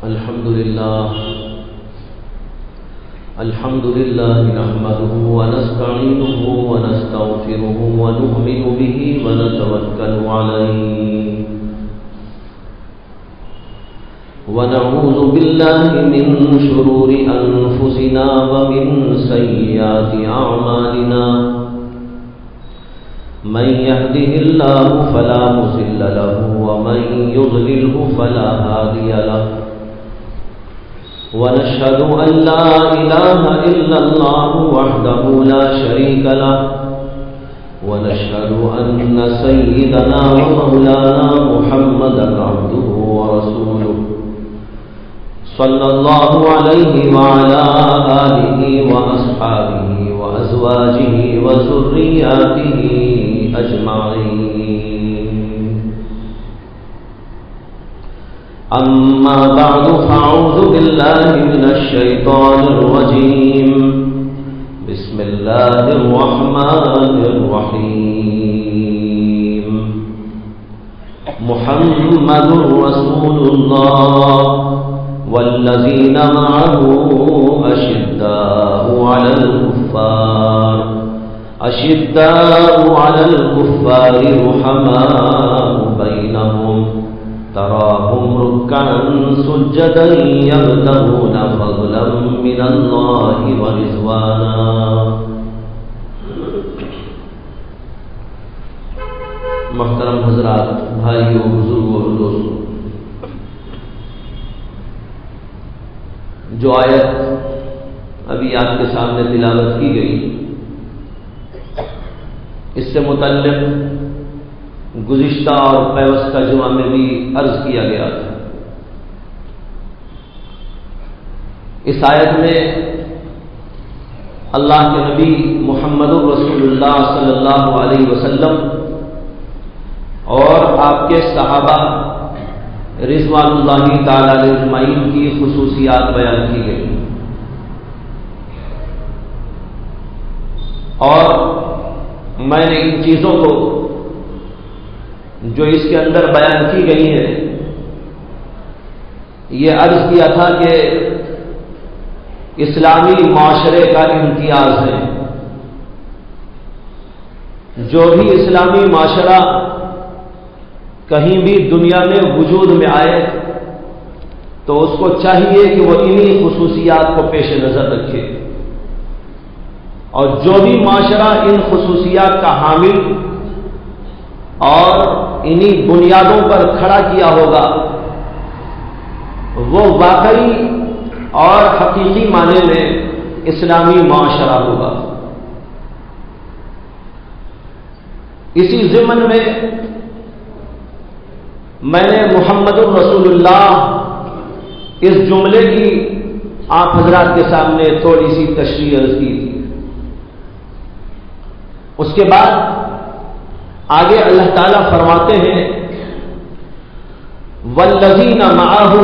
الحمد لله نحمده ونستعينه ونستغفره ونؤمن به ونتوكل عليه ونعوذ بالله من شرور أنفسنا ومن سيئات أعمالنا من يهده الله فلا مضل له ومن يضلله فلا هادي له ونشهد أن لا إله إلا الله وحده لا شريك له ونشهد أن سيدنا ومولانا محمدا عبده ورسوله صلى الله عليه وعلى آله وأصحابه وأزواجه وذرياته أجمعين أما بعد فأعوذ بالله من الشيطان الرجيم بسم الله الرحمن الرحيم محمد رسول الله والذين معه أشداء على الكفار رحماء بينهم تراهم ركعا سجدا يبتغون فضلا من الله ورضوانا محترم حضرات، بھائیو، بزرگوں اور دوستوں، جو آیت ابھی آپ کے سامنے تلاوت کی گئی، اس سے متعلق گزشتہ اور پیوستہ جمعہ میں بھی عرض کیا گیا تھا۔ اس آیت میں اللہ کے نبی محمد رسول اللہ صلی اللہ علیہ وسلم اور آپ کے صحابہ رضوان اللہ تعالی علیہ اجمعین کی خصوصیات بیان کی گئی، اور میں نے ان چیزوں کو جو اس کے اندر بیان کی گئی ہیں یہ عرض کیا تھا کہ اسلامی معاشرے کا امتیاز ہے۔ جو بھی اسلامی معاشرہ کہیں بھی دنیا میں وجود میں آئے تو اس کو چاہیے کہ وہ انہی خصوصیات کو پیش نظر رکھے، اور جو بھی معاشرہ ان خصوصیات کا حامل اور انہی بنیادوں پر کھڑا کیا ہوگا وہ واقعی اور حقیقی معنی میں اسلامی معاشرہ ہوگا۔ اسی ضمن میں میں نے محمد الرسول اللہ اس جملے کی آپ حضرات کے سامنے تھوڑی سی تشریح عرض کی تھی۔ اس کے بعد آگے اللہ تعالیٰ فرماتے ہیں والذین معہ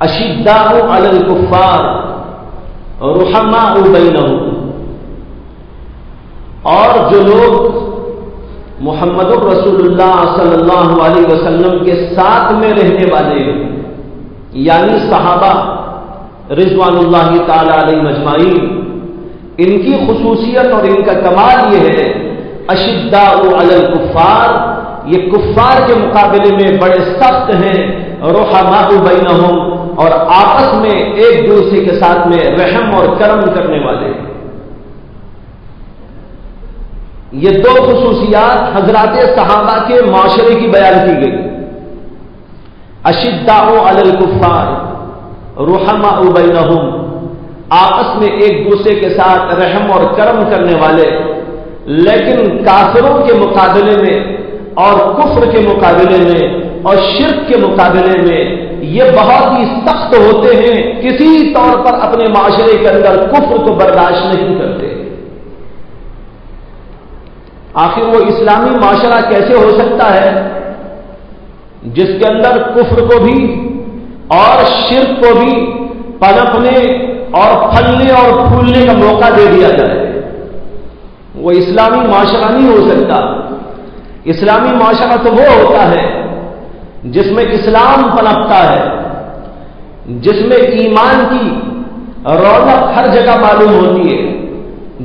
اشداء علی الکفار رحماء بینہم، اور جو لوگ محمد الرسول اللہ صلی اللہ علیہ وسلم کے ساتھ میں رہنے والے یعنی صحابہ رضوان اللہ تعالی علیہ مجمعین، ان کی خصوصیت اور ان کا کمال یہ ہے اشداء علی الکفار، یہ کفار کے مقابلے میں بڑے سخت ہیں، رحماء بینہم، اور آپس میں ایک دوسرے کے ساتھ میں رحم اور کرم کرنے والے۔ یہ دو خصوصیات حضرات صحابہ کے معاشرے کی بیان کی گئی، اشداء علی الکفار رحماء بینہم، آپس میں ایک دوسرے کے ساتھ رحم اور کرم کرنے والے، لیکن کافروں کے مقابلے میں اور کفر کے مقابلے میں اور شرک کے مقابلے میں یہ بہت ہی سخت ہوتے ہیں، کسی طور پر اپنے معاشرے کے اندر کفر کو برداشت نہیں کرتے۔ آخر وہ اسلامی معاشرہ کیسے ہو سکتا ہے جس کے اندر کفر کو بھی اور شرک کو بھی پنپنے اور پھلنے اور پھولنے کا موقع دے دیا جائے؟ وہ اسلامی معاشرہ نہیں ہو سکتا۔ اسلامی معاشرہ تو وہ ہوتا ہے جس میں اسلام پنپتا ہے، جس میں ایمان کی رونق ہر جگہ معلوم ہوتی ہے،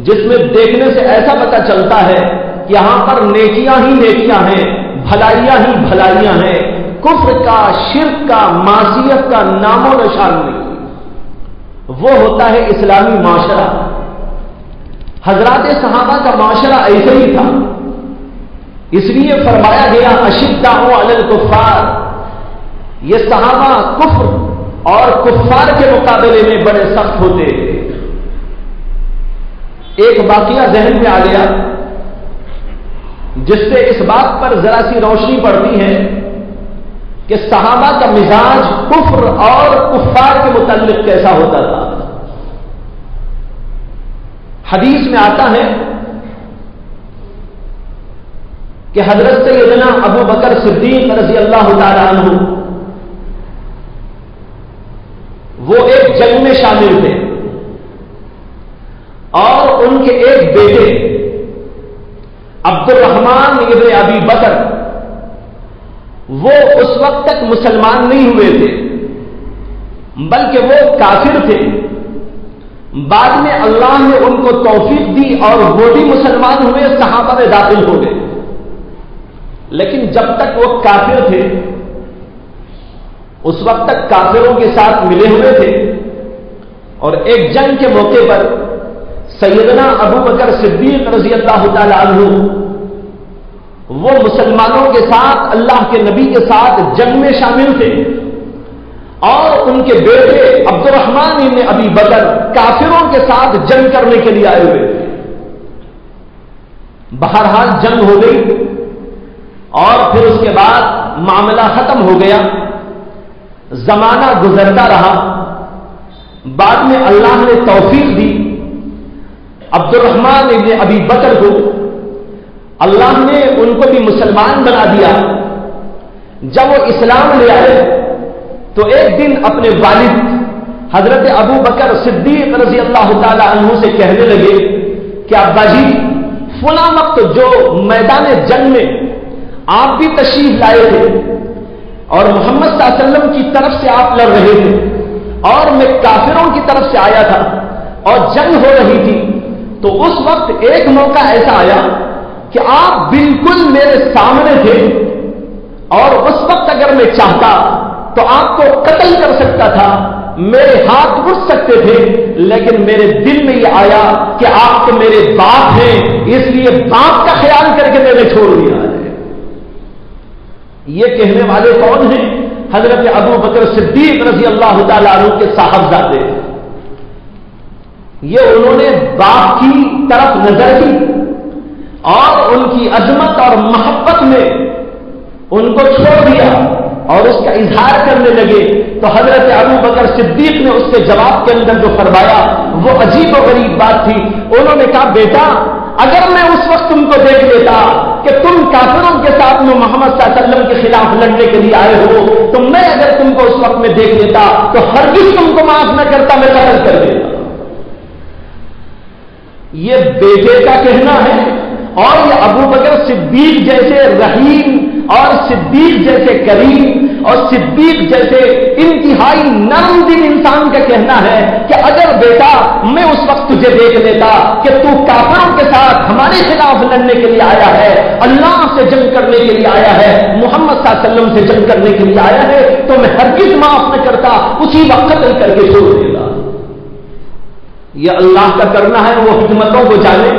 جس میں دیکھنے سے ایسا پتہ چلتا ہے کہ یہاں پر نیکیاں ہی نیکیاں ہیں، بھلائیاں ہی بھلائیاں ہیں، کفر کا، شرک کا، معصیت کا نام و نشان نہیں، وہ ہوتا ہے اسلامی معاشرہ۔ حضرات صحابہ کا معاشرہ ایسے ہی تھا، اس لیے فرمایا گیا اشداء علی الکفار، یہ صحابہ کفر اور کفار کے مقابلے میں بڑے سخت ہوتے۔ ایک واقعہ ذہن میں آ گیا جس سے اس بات پر ذرا سی روشنی پڑتی ہے کہ صحابہ کا مزاج کفر اور کفار کے متعلق کیسا ہوتا تھا۔ حدیث میں آتا ہے کہ حضرت سیدنا ابو بکر صدیق رضی اللہ تعالی عنہ وہ ایک جنگ میں شامل تھے اور ان کے ایک بیٹے عبد الرحمن ابن ابی بکر وہ اس وقت تک مسلمان نہیں ہوئے تھے، بلکہ وہ کافر تھے۔ بعد میں اللہ نے ان کو توفیق دی اور وہ بھی مسلمان ہوئے، صحابہ میں داخل ہو گئے، لیکن جب تک وہ کافر تھے اس وقت تک کافروں کے ساتھ ملے ہوئے تھے، اور ایک جنگ کے موقع پر سیدنا ابو بکر صدیق رضی اللہ تعالی عنہ وہ مسلمانوں کے ساتھ، اللہ کے نبی کے ساتھ جنگ میں شامل تھے، اور ان کے بیٹے عبد الرحمن ابن ابی بکر کافروں کے ساتھ جنگ کرنے کے لیے آئے ہوئے تھے۔ بہرحال جنگ ہو گئی اور پھر اس کے بعد معاملہ ختم ہو گیا، زمانہ گزرتا رہا۔ بعد میں اللہ نے توفیق دی عبد الرحمن ابن ابی بکر کو، اللہ نے ان کو بھی مسلمان بنا دیا۔ جب وہ اسلام لے آئے تو ایک دن اپنے والد حضرت ابو بکر صدیق رضی اللہ تعالی عنہ سے کہنے لگے کہ ابا جی فلاں وقت جو میدان جنگ میں آپ بھی تشریف لائے تھے اور محمد صلی اللہ علیہ وسلم کی طرف سے آپ لڑ رہے تھے اور میں کافروں کی طرف سے آیا تھا اور جنگ ہو رہی تھی، تو اس وقت ایک موقع ایسا آیا کہ آپ بالکل میرے سامنے تھے، اور اس وقت اگر میں چاہتا تو آپ کو قتل کر سکتا تھا، میرے ہاتھ اٹھ سکتے تھے، لیکن میرے دل میں یہ آیا کہ آپ تو میرے باپ ہیں، اس لیے باپ کا خیال کر کے میں نے چھوڑ دیا ہے۔ یہ کہنے والے کون ہیں؟ حضرت ابو بکر صدیق رضی اللہ تعالی عنہ کے صاحبزادے۔ یہ انہوں نے باپ کی طرف نظر کی اور ان کی عظمت اور محبت میں ان کو چھوڑ دیا اور اس کا اظہار کرنے لگے، تو حضرت ابو بکر صدیق نے اس کے جواب کے اندر جو فرمایا وہ عجیب و غریب بات تھی۔ انہوں نے کہا بیٹا اگر میں اس وقت تم کو دیکھ لیتا کہ تم کافروں کے ساتھ میں محمد صلی اللہ علیہ وسلم کے خلاف لڑنے کے لیے آئے ہو، تو میں اگر تم کو اس وقت میں دیکھ لیتا تو ہرگز تم کو معاف نہ کرتا، میں قتل کر دیتا۔ یہ بیٹے کا کہنا ہے، اور یہ ابو بکر صدیق جیسے رحیم اور صدیق جیسے کریم اور صدیق جیسے انتہائی نرم دل انسان کا کہنا ہے کہ اگر بیٹا میں اس وقت تجھے دیکھ لیتا کہ تو کافروں کے ساتھ ہمارے خلاف لڑنے کے لیے آیا ہے، اللہ سے جنگ کرنے کے لیے آیا ہے، محمد صلی اللہ علیہ وسلم سے جنگ کرنے کے لیے آیا ہے، تو میں ہرگز معاف نہ کرتا، اسی وقت قتل کر کے چھوڑ دیتا۔ یہ اللہ کا کرنا ہے، وہ حکمتوں کو جانے۔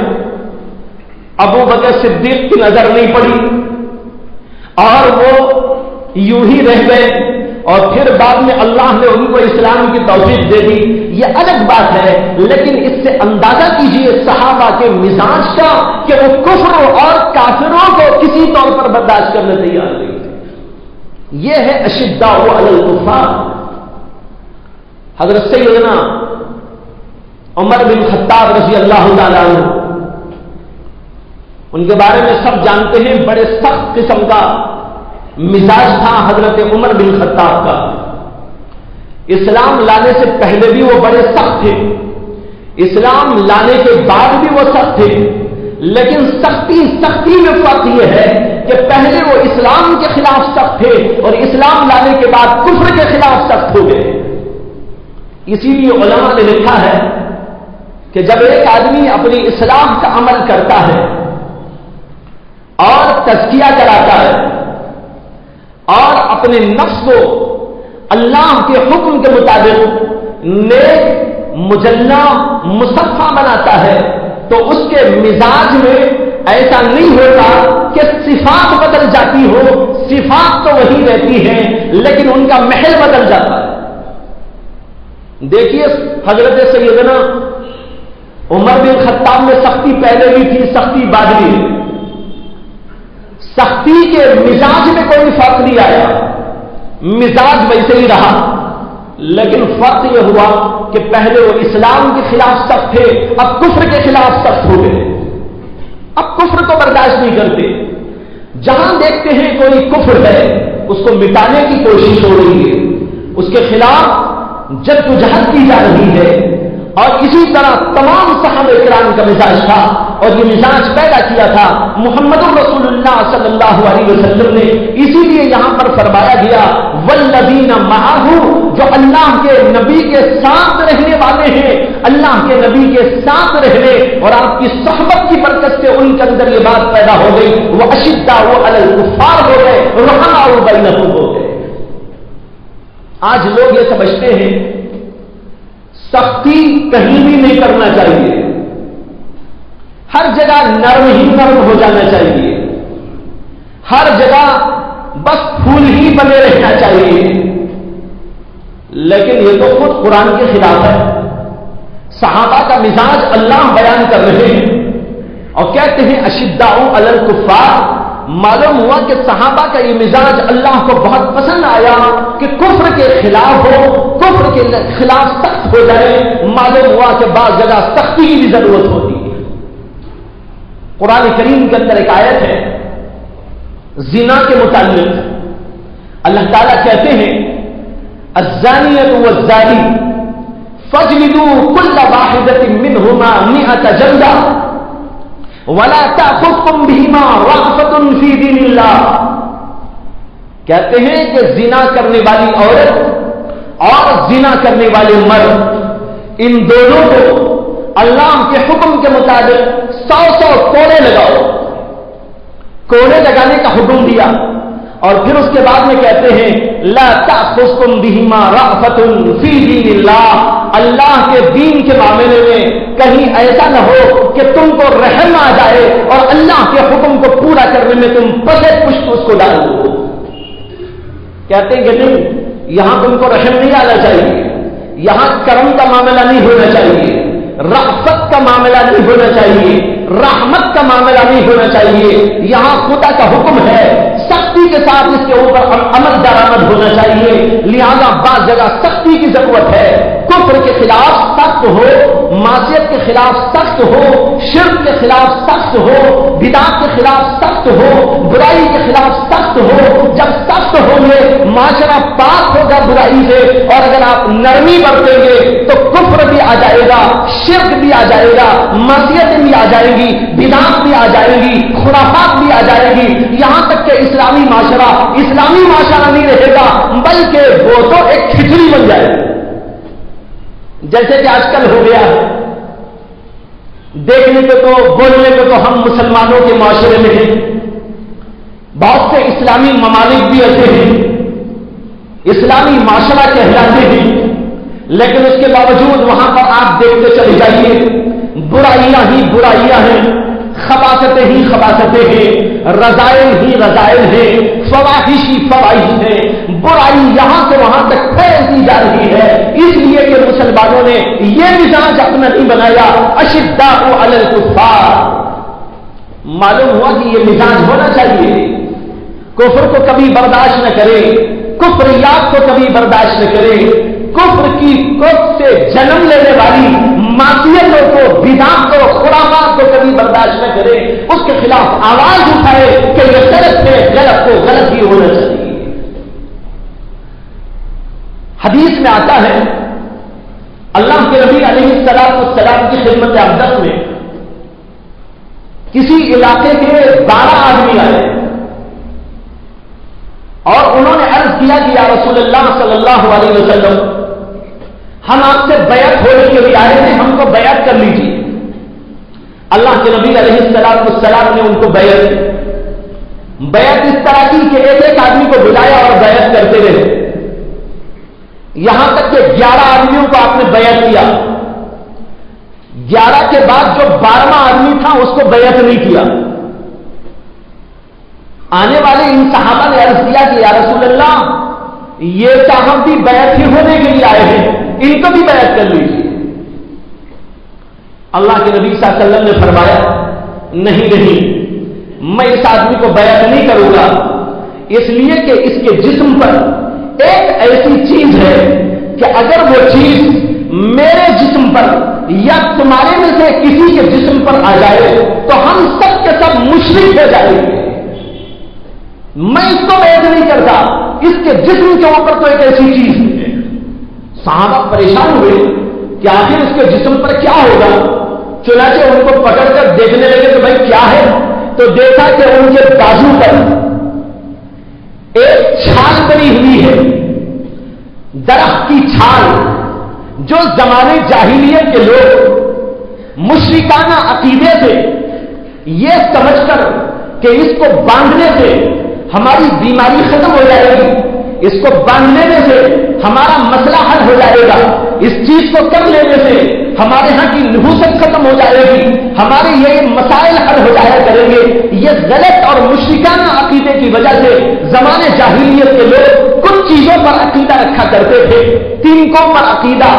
ابو بکر صدیق کی نظر نہیں پڑی اور وہ یوں ہی رہ گئے، اور پھر بعد میں اللہ نے ان کو اسلام کی توفیق دے دی، یہ الگ بات ہے، لیکن اس سے اندازہ کیجئے صحابہ کے مزاج کا کہ وہ کفر اور کافروں کو کسی طور پر برداشت کرنے تیار نہیں تھے۔ یہ ہے اشداء علی الکفار۔ حضرت سیدنا عمر بن خطاب رضی اللہ تعالی عنہ، ان کے بارے میں سب جانتے ہیں، بڑے سخت قسم کا مزاج تھا حضرت عمر بن خطاب کا۔ اسلام لانے سے پہلے بھی وہ بڑے سخت تھے، اسلام لانے کے بعد بھی وہ سخت تھے، لیکن سختی میں فرق یہ ہے کہ پہلے وہ اسلام کے خلاف سخت تھے، اور اسلام لانے کے بعد کفر کے خلاف سخت ہو گئے. اسی لیے علماء نے لکھا ہے کہ جب ایک آدمی اپنی اصلاح کا عمل کرتا ہے اور تزکیہ کراتا ہے اور اپنے نفس کو اللہ کے حکم کے مطابق نیک مجلہ مصفہ بناتا ہے تو اس کے مزاج میں ایسا نہیں ہوتا کہ صفات بدل جاتی ہو. صفات تو وہی رہتی ہیں لیکن ان کا محل بدل جاتا ہے. دیکھیے حضرت سیدنا عمر بن خطاب میں سختی پہلے بھی تھی, سختی بعد بھی. سختی کے مزاج میں کوئی فرق نہیں آیا, مزاج ویسے ہی رہا, لیکن فرق یہ ہوا کہ پہلے وہ اسلام کے خلاف سخت تھے, اب کفر کے خلاف سخت ہو گئے. اب کفر کو برداشت نہیں کرتے. جہاں دیکھتے ہیں کوئی کفر ہے اس کو مٹانے کی کوشش ہو رہی ہے, اس کے خلاف جدوجہد کی جا رہی ہے. اور اسی طرح تمام صحابہ کرام کا مزاج تھا, اور یہ مزاج پیدا کیا تھا محمد رسول اللہ صلی اللہ علیہ وسلم نے. اسی لیے یہاں پر فرمایا گیا والذین معہ, جو اللہ کے نبی کے ساتھ رہنے والے ہیں, اللہ کے نبی کے ساتھ رہنے اور آپ کی صحبت کی برکت سے ان کے اندر یہ بات پیدا ہو گئی. وہ اشداء علی الکفار ہو گئے, رحماء بینہم ہو گئے. آج لوگ یہ سمجھتے ہیں سختی کہیں بھی نہیں کرنا چاہیے, ہر جگہ نرم ہی نرم ہو جانا چاہیے, ہر جگہ بس پھول ہی بنے رہنا چاہیے. لیکن یہ تو خود قرآن کے خلاف ہے. صحابہ کا مزاج اللہ بیان کر رہے ہیں اور کہتے ہیں اشداء علی الکفار. معلوم ہوا کہ صحابہ کا یہ مزاج اللہ کو بہت پسند آیا کہ کفر کے خلاف ہو, کفر کے خلاف سخت ہو جائے. معلوم ہوا کہ بعض جگہ سختی کی بھی ضرورت ہوتی ہے. قرآن کریم کے اندر ایک آیت ہے زنا کے متعلق. اللہ تعالیٰ کہتے ہیں الزانیۃ والزانی فاجلدوا كل واحدۃ منہما 100 جلدہ ولا تأخذكم بهما رأفة في دین اللہ. کہتے ہیں کہ زنا کرنے والی عورت اور زنا کرنے والے مرد, ان دونوں کو اللہ کے حکم کے مطابق 100 کوڑے لگاؤ. کوڑے لگانے کا حکم دیا اور پھر اس کے بعد میں کہتے ہیں لا تأخذكم بهما رأفة في دین اللہ. اللہ کے دین کے معاملے میں کہیں ایسا نہ ہو کہ تم کو رحم آ جائے اور اللہ کے حکم کو پورا کرنے میں تم پسے پشت اس کو ڈال دو. کہتے ہیں کہ نہیں, یہاں تم کو رحم نہیں آنا چاہیے, یہاں کرم کا معاملہ نہیں ہونا چاہیے, رأفت کا معاملہ نہیں ہونا چاہیے, رحمت کا معاملہ نہیں ہونا چاہیے. یہاں خدا کا حکم ہے, سختی کے ساتھ اس کے اوپر عمل درآمد ہونا چاہیے. لہذا بعض جگہ سختی کی ضرورت ہے. کفر کے خلاف سخت ہو, معصیت کے خلاف سخت ہو, شرک کے خلاف سخت ہو, بدعت کے خلاف سخت ہو, برائی کے خلاف سخت ہو. جب سخت ہوں گے معاشرہ پاک ہوگا برائی سے, اور اگر آپ نرمی برتیں گے تو کفر بھی آ جائے گا, شرک بھی آ جائے گا, معصیتیں بھی آ جائیں گی, بدعت بھی آ جائیں گی, خرافات بھی آ جائیں گی. یہاں تک کہ اسلامی معاشرہ نہیں رہے گا بلکہ وہ تو ایک کھچڑی بن جائے گی, جیسے کہ آج کل ہو گیا ہے. دیکھنے کو تو بولنے کو تو ہم مسلمانوں کے معاشرے میں ہیں, بہت سے اسلامی ممالک بھی ایسے ہیں, اسلامی معاشرہ کہلاتے ہیں, لیکن اس کے باوجود وہاں پر آپ دیکھتے چلے جائیے برائیاں ہی برائیاں ہیں, خباثتیں ہی خباثتیں ہیں, رذائل ہی رذائل ہیں, فواحش ہی فواحش ہیں. برائی یہاں سے وہاں تک پھیلتی جا رہی ہے, اس لیے کہ مسلمانوں نے یہ مزاج اپنا نہیں بنایا اشداء علی الکفار. معلوم ہوا کہ یہ مزاج ہونا چاہیے. کفر کو کبھی برداشت نہ کرے, کفریات کو کبھی برداشت نہ کرے, کفر کی کوکھ سے جنم لینے والی معصیتوں کو, بدعت کو, خرافات کو کبھی برداشت نہ کرے, اس کے خلاف آواز اٹھائے کہ یہ غلط ہے, غلط کو غلط ہی ہونا چاہیے. حدیث میں آتا ہے اللہ کے نبی علیہ السلام کی خدمت اقدس میں کسی علاقے کے 12 آدمی آئے اور انہوں نے عرض کیا کہ یا رسول اللہ صلی اللہ علیہ وسلم، ہم آپ سے بیعت ہونے کے لیے آئے ہیں، ہم کو بیعت کر لیجیے۔ اللہ کے نبی علیہ السلام نے ان کو بیعت اس طرح کی کہ ایک ایک آدمی کو بلایا اور بیعت کرتے رہے، یہاں تک کہ 11 آدمیوں کو آپ نے بیعت کیا۔ 11 کے بعد جو 12واں آدمی تھا اس کو بیعت نہیں کیا۔ آنے والے ان صحابہ نے عرض کیا کہ یا رسول اللہ، یہ صاحب بھی بیعت ہی ہونے کے لیے آئے ہیں، ان کو بھی بیعت کر لیجیے۔ اللہ کے نبی صلی اللہ علیہ وسلم نے فرمایا نہیں، میں اس آدمی کو بیعت نہیں کروں گا، اس لیے کہ اس کے جسم پر ایک ایسی چیز ہے کہ اگر وہ چیز میرے جسم پر یا تمہارے میں سے کسی کے جسم پر آ جائے تو ہم سب کے سب مشرک ہو جائیں گے۔ میں اس کو بیعت نہیں کرتا، اس کے جسم کے اوپر تو ایک ایسی چیز ہے۔ صحابہ پریشان ہوئے کہ آخر اس کے جسم پر کیا ہوگا، چنانچہ ان کو پکڑ کر دیکھنے لگے تو بھائی کیا ہے، تو دیکھا کہ ان کے بازو پر ایک چھال بنی ہوئی ہے، درخت کی چھال، جو زمانے جاہلیت کے لوگ مشرکانہ عقیدے سے یہ سمجھ کر کہ اس کو باندھنے سے ہماری بیماری ختم ہو جائے گی، اس کو باندھ لینے سے ہمارا مسئلہ حل ہو جائے گا، اس چیز کو کر لینے سے ہمارے ہاں کی نحوست ختم ہو جائے گی، ہمارے یہ مسائل حل ہو جایا کریں گے۔ یہ غلط اور مشرکانہ عقیدے کی وجہ سے زمانے جاہلیت کے لوگ کچھ چیزوں پر عقیدہ رکھا کرتے تھے، تینکوں پر عقیدہ،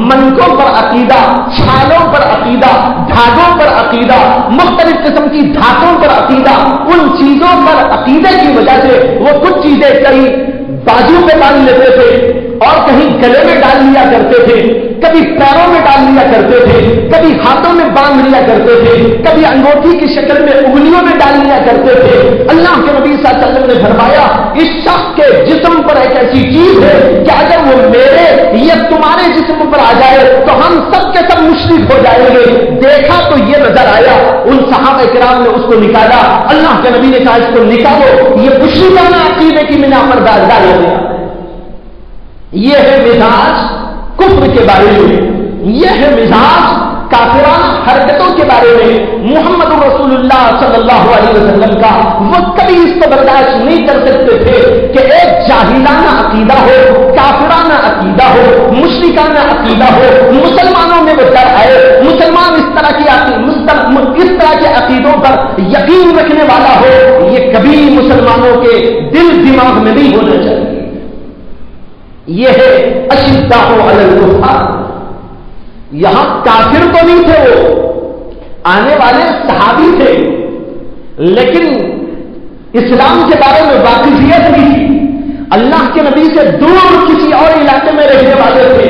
منکوں پر عقیدہ، چھالوں پر عقیدہ، دھاگوں پر عقیدہ، مختلف قسم کی دھاتوں پر عقیدہ۔ ان چیزوں پر عقیدے کی وجہ سے وہ کچھ چیزیں کئی بازو پہ ڈال لیتے تھے اور کہیں گلے میں ڈال لیا کرتے تھے، کبھی پیروں میں ڈال لیا کرتے تھے، کبھی ہاتھوں میں باندھ لیا کرتے تھے، کبھی انگوٹھی کی شکل میں انگلیوں میں ڈال لیا کرتے تھے۔ اللہ کے نبی صلی اللہ علیہ وسلم نے فرمایا اس شخص کے جسم پر ایک ایسی چیز ہے کہ اگر وہ میرے یا تمہارے جسم پر آ جائے تو ہم سب کے سب مشرک ہو جائیں گے۔ دیکھا تو یہ نظر آیا، ان صحابہ کرام نے اس کو نکالا، اللہ کے نبی نے کہا اس کو نکالو، یہ مشرکانہ عقیدے کی بنا پر ڈال دیا۔ یہ ہے مزاج کفر کے بارے میں، یہ ہے مزاج کافرانہ حرکتوں کے بارے میں محمد رسول اللہ صلی اللہ علیہ وسلم کا۔ وہ کبھی اس کو برداشت نہیں کر سکتے تھے کہ ایک جاہلانہ عقیدہ ہو، کافرانہ عقیدہ ہو، مشرکانہ عقیدہ ہو، مسلمانوں میں وہ ڈر آئے، مسلمان اس طرح کے عقیدوں پر یقین رکھنے والا ہو، یہ کبھی مسلمانوں کے دل دماغ میں نہیں ہونا چاہیے۔ یہ ہے اشداء علی الکفار۔ یہاں کافر تو نہیں تھے، وہ آنے والے صحابی تھے، لیکن اسلام کے بارے میں واقفیت نہیں تھی، اللہ کے نبی سے دور کسی اور علاقے میں رہنے والے تھے،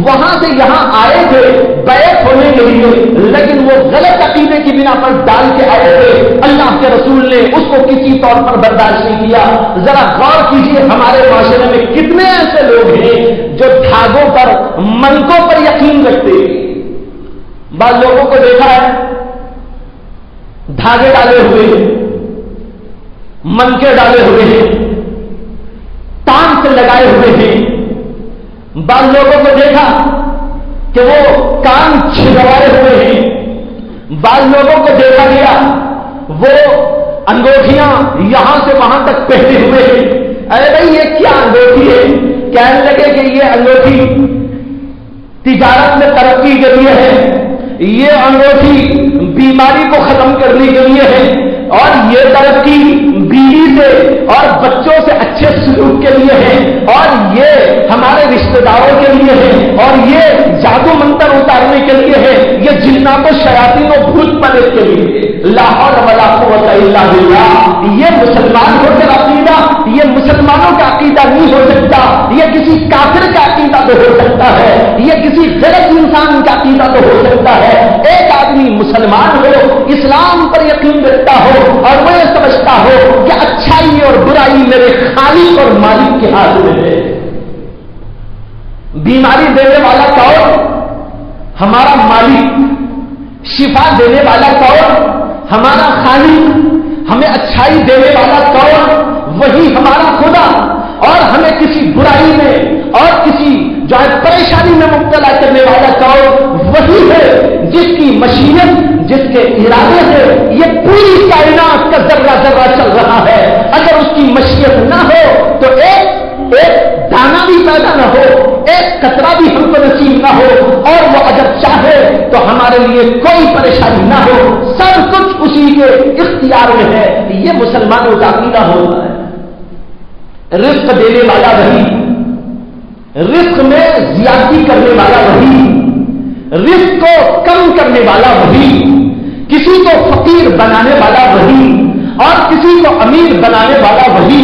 وہاں سے یہاں آئے تھے بیعت ہونے کے لیے، لیکن وہ غلط عقیدے کی بنا پر ڈال کے آئے تھے۔ اللہ کے رسول نے اس کو کسی طور پر برداشت نہیں کیا۔ ذرا غور کیجیے ہمارے معاشرے میں کتنے ایسے لوگ ہیں جو دھاگوں پر، منکوں پر یقین رکھتے ہیں۔ بعض لوگوں کو دیکھا ہے دھاگے ڈالے ہوئے ہیں، منکے ڈالے ہوئے ہیں، تان سے لگائے ہوئے ہیں۔ بعض لوگوں کو دیکھا کہ وہ کان چھلوائے ہوئے ہیں۔ بعض لوگوں کو دیکھا گیا وہ انگوٹھیاں یہاں سے وہاں تک پہنے ہوئے ہیں۔ ارے بھائی یہ کیا انگوٹھی ہے؟ کہنے لگے کہ یہ انگوٹھی تجارت میں ترقی کے لیے ہے، یہ انگوٹھی بیماری کو ختم کرنے کے لیے ہے، اور یہ ترقی بیوی سے اور بچوں سے اچھے سلوک کے لیے ہے، اور یہ ہمارے رشتہ داروں کے لیے ہے، اور یہ جادو منتر اتارنے کے لیے ہے، یہ جنات و شیاطین و بھوت پریت کے لیے۔ لا حول ولا قوت الا باللہ۔ یہ مسلمان ہو کر عقیدہ، یہ مسلمانوں کا عقیدہ نہیں ہو سکتا، یہ کسی کافر کا عقیدہ تو ہو سکتا ہے، یہ کسی غلط انسان کا عقیدہ تو ہو سکتا ہے۔ ایک آدمی مسلمان ہو، اسلام پر یقین رکھتا ہو اور وہ یہ سمجھتا ہو کہ اچھائی اور برائی میرے خالق اور مالک کے ہاتھ میں ہے۔ بیماری دینے والا کون؟ ہمارا مالک۔ شفا دینے والا کون؟ ہمارا خالق۔ ہمیں اچھائی دینے والا کون؟ وہی ہمارا خدا۔ اور ہمیں کسی برائی میں اور کسی جو ہے پریشانی میں مبتلا کرنے والا کون؟ وہی ہے جس کی مشیت، جس کے ارادے سے یہ پوری کائنات کا ذرہ ذرہ چل رہا ہے۔ اگر اس کی مشیت نہ ہو تو ایک دانہ بھی پیدا نہ ہو، ایک قطرہ بھی ہم کو نصیب نہ ہو، اور وہ اگر چاہے تو ہمارے لیے کوئی پریشانی نہ ہو، سب کچھ اسی کے اختیار میں ہے۔ یہ مسلمانوں کا عقیدہ ہوتا ہے۔ رزق دینے والا وہی، رزق میں زیادتی کرنے والا وہی، رزق کو کم کرنے والا وہی، کسی کو فقیر بنانے والا وہی اور کسی کو امیر بنانے والا وہی،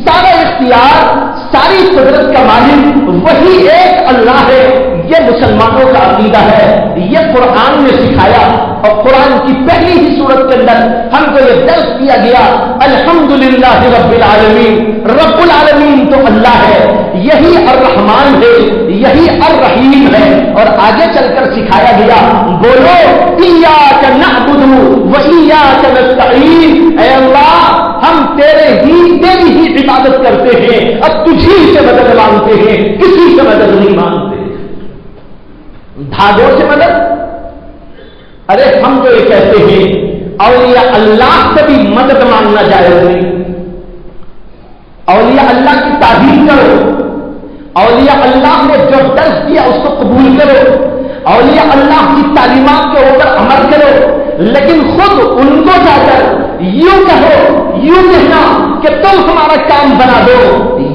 سارا اختیار، ساری قدرت کا مالک وہی ایک اللہ ہے۔ یہ مسلمانوں کا عقیدہ ہے، یہ قرآن نے سکھایا، اور قرآن کی پہلی ہی سورت کے اندر ہم کو یہ درس دیا گیا، الحمدللہ رب العالمین، رب العالمین تو اللہ ہے، یہی الرحمن ہے، یہی الرحیم ہے، اور آگے چل کر سکھایا گیا، بولو ایاک نعبد و ایاک نستعین، اے اللہ ہم تیری ہی عبادت کرتے ہیں، اب تجھی سے مدد مانگتے ہیں، کسی سے مدد نہیں مانگتے۔ دھاگوں سے مدد؟ ارے ہم تو یہ کہتے ہیں اولیاء اللہ سے بھی مدد مانگنا جائز نہیں۔ اولیاء اللہ کی تعظیم کرو، اولیاء اللہ نے جو درس دیا اس کو قبول کرو، اولیاء اللہ کی تعلیمات کے اوپر عمل کرو، لیکن خود ان کو جا کر یوں کہو، یوں کہنا کہ تم ہمارا کام بنا دو،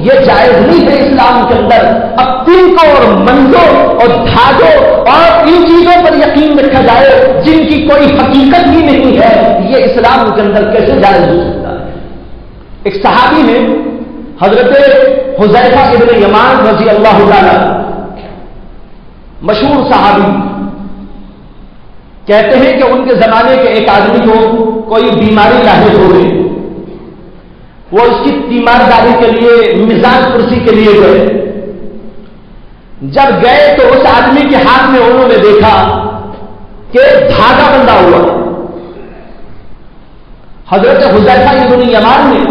یہ جائز نہیں ہے اسلام کے اندر۔ اب تم کو اور منزوں اور دھاگوں اور ان چیزوں پر یقین رکھا جائے جن کی کوئی حقیقت ہی نہیں ہے، یہ اسلام کے اندر کیسے جائز ہو سکتا ہے؟ ایک صحابی نے حضرت حذیفہ ابن یمان رضی اللہ تعالی، مشہور صحابی، کہتے ہیں کہ ان کے زمانے کے ایک آدمی کو کوئی بیماری لاحق ہو گئی، وہ اس کی تیمارداری کے لیے، مزاج پرسی کے لیے گئے۔ جب گئے تو اس آدمی کے ہاتھ میں انہوں نے دیکھا کہ دھاگا بندھا ہوا۔ حضرت حذیفہ ابن یمان نے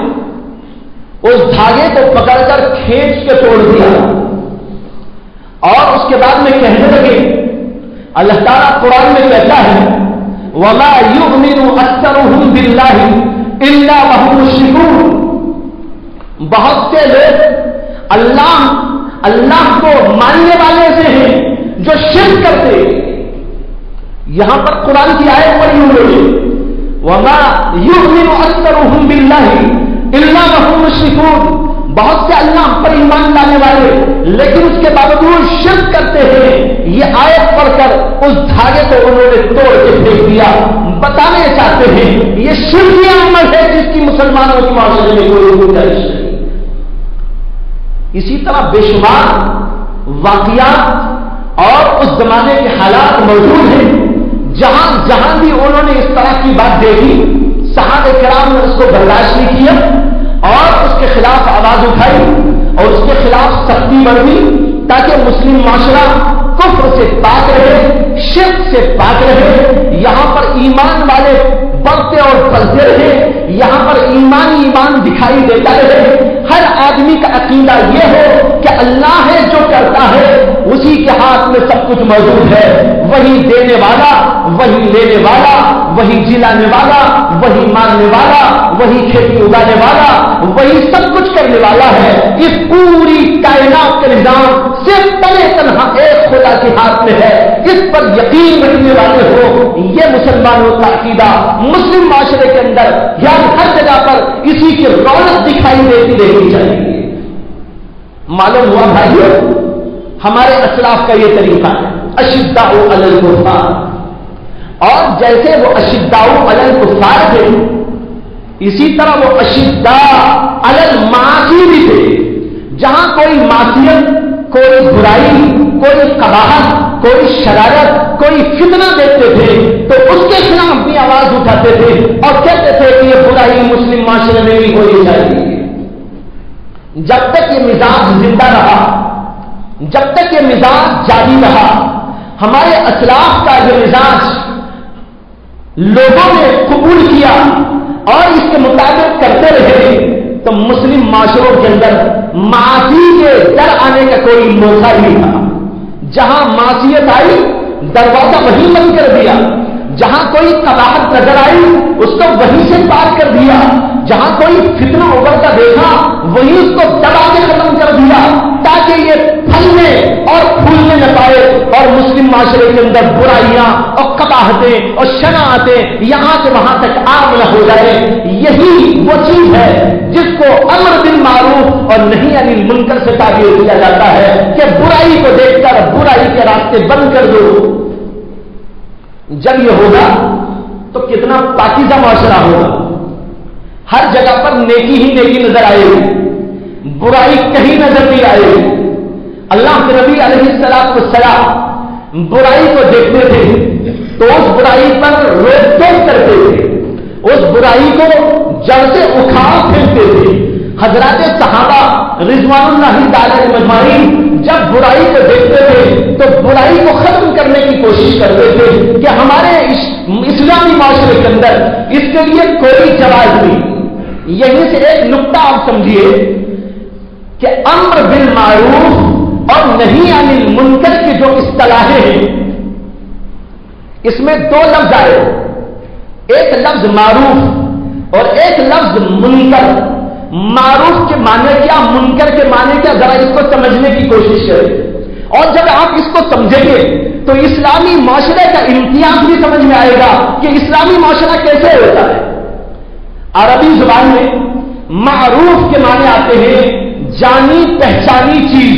اس دھاگے کو پکڑ کر کھینچ کے توڑ دیا، اور اس کے بعد میں کہنے لگے، اللہ تعالیٰ قرآن میں کہتا ہے وَمَا يُؤْمِنُ أَكْثَرُهُمْ بِاللَّهِ إِلَّا وَهُمْ مُشْرِكُونَ، بہت سے لوگ اللہ کو ماننے والے سے ہیں جو شرک کرتے ہیں۔ یہاں پر قرآن کی آیت پڑھی ہوئی ہے وَمَا يُؤْمِنُ أَكْثَرُهُمْ بِاللَّهِ إِلَّا وَهُمْ مُشْرِكُونَ، بہت سے اللہ پر ایمان لانے والے لیکن اس کے باوجود شرک کرتے ہیں۔ یہ آیت پڑھ کر اس دھاگے کو انہوں نے توڑ کے پھینک دیا۔ بتانا چاہتے ہیں یہ شرکی عمل ہے جس کی مسلمانوں کے معاشرے میں کوئی گنجائش نہیں۔ اسی طرح بے شمار واقعات اور اس زمانے کے حالات موجود ہیں جہاں جہاں بھی انہوں نے اس طرح کی بات دیکھی، صحابہ کرام نے اس کو برداشت نہیں کیا اور اس کے خلاف آواز اٹھائی اور اس کے خلاف سختی بڑھی تاکہ مسلم معاشرہ کفر سے پاک رہے، شرک سے پاک رہے، یہاں پر ایمان والے بڑھتے اور پلتے رہے، یہاں پر ایمان دکھائی دیتا رہے۔ ہر آدمی کا عقیدہ یہ ہو کہ اللہ ہے جو کرتا ہے، اسی کے ہاتھ میں سب کچھ موجود ہے، وہی دینے والا، وہی لینے والا، وہی جلانے والا، وہی مارنے والا، وہی کھیتی اگانے والا، وہی سب کچھ کرنے والا ہے۔ اس پوری کائنات کا نظام صرف تنہا ایک خدا کے ہاتھ میں ہے، اس پر یقین رکھنے والے ہو۔ یہ مسلمانوں کا عقیدہ مسلم معاشرے کے اندر یا ہر جگہ پر اسی کی رونق دکھائی دیتی رہنی چاہیے۔ معلوم ہوا بھائیو، ہمارے اسلاف کا یہ طریقہ ہے، اشداء علی الکفار، اور جیسے وہ اشداء علی الکفار تھے اسی طرح وہ اشداء علی المعاصی بھی تھے۔ جہاں کوئی معصیت، کوئی برائی، کوئی قباحت، کوئی شرارت، کوئی فتنہ دیکھتے تھے تو اس کے خلاف بھی آواز اٹھاتے تھے اور کہتے تھے کہ یہ برائی مسلم معاشرے میں بھی ہونی چاہیے۔ جب تک یہ مزاج زندہ رہا، جب تک یہ مزاج جاری رہا، ہمارے اسلاف کا یہ مزاج لوگوں نے قبول کیا اور اس کے مطابق کرتے رہے تو مسلم معاشروں کے اندر معاشی کے در آنے کا کوئی موقع نہیں تھا. جہاں معصیت آئی دروازہ وہیں بند کر دیا، جہاں کوئی قباحت نظر آئی اس کو وہیں سے پار کر دیا، جہاں کوئی فتنہ ابھرتا دیکھا وہیں اس کو دبا کے ختم کر دیا، تاکہ یہ پھلنے اور پھولنے نہ پائے اور مسلم معاشرے کے اندر برائیاں اور قباحتیں اور شناعتیں یہاں سے وہاں تک عام نہ ہو جائے. یہی وہ چیز ہے جس کو امر بالمعروف اور نہی عن المنکر سے تعبیر کیا جاتا ہے کہ برائی کو دیکھ کر برائی کے راستے بند کر دو. جب یہ ہوگا تو کتنا پاکیزہ معاشرہ ہوگا. ہر جگہ پر نیکی ہی نیکی نظر آئے گی، برائی کہیں نظر نہیں آئے گی. اللہ کے نبی علیہ السلام برائی کو دیکھتے تھے تو اس برائی پر روک ٹوک کرتے تھے، اس برائی کو جڑ سے اکھاڑ پھینکتے تھے. حضرات صحابہ رضوان اللہ تعالی اجمعین جب برائی کو دیکھتے تھے تو برائی کو ختم کرنے کی کوشش کرتے تھے کہ ہمارے اسلامی معاشرے کے اندر اس کے لیے کوئی جواز نہیں. یہیں سے ایک نقطہ آپ سمجھیے کہ امر بالمعروف اور نہی عن المنکر کی جو اصطلاحیں ہیں اس میں دو لفظ آئے، ایک لفظ معروف اور ایک لفظ منکر. معروف کے معنی کیا، منکر کے معنی کیا، ذرا اس کو سمجھنے کی کوشش کریں. اور جب آپ اس کو سمجھیں گے تو اسلامی معاشرے کا امتیاز بھی سمجھ میں آئے گا کہ اسلامی معاشرہ کیسے ہوتا ہے. عربی زبان میں معروف کے معنی آتے ہیں جانی پہچانی چیز،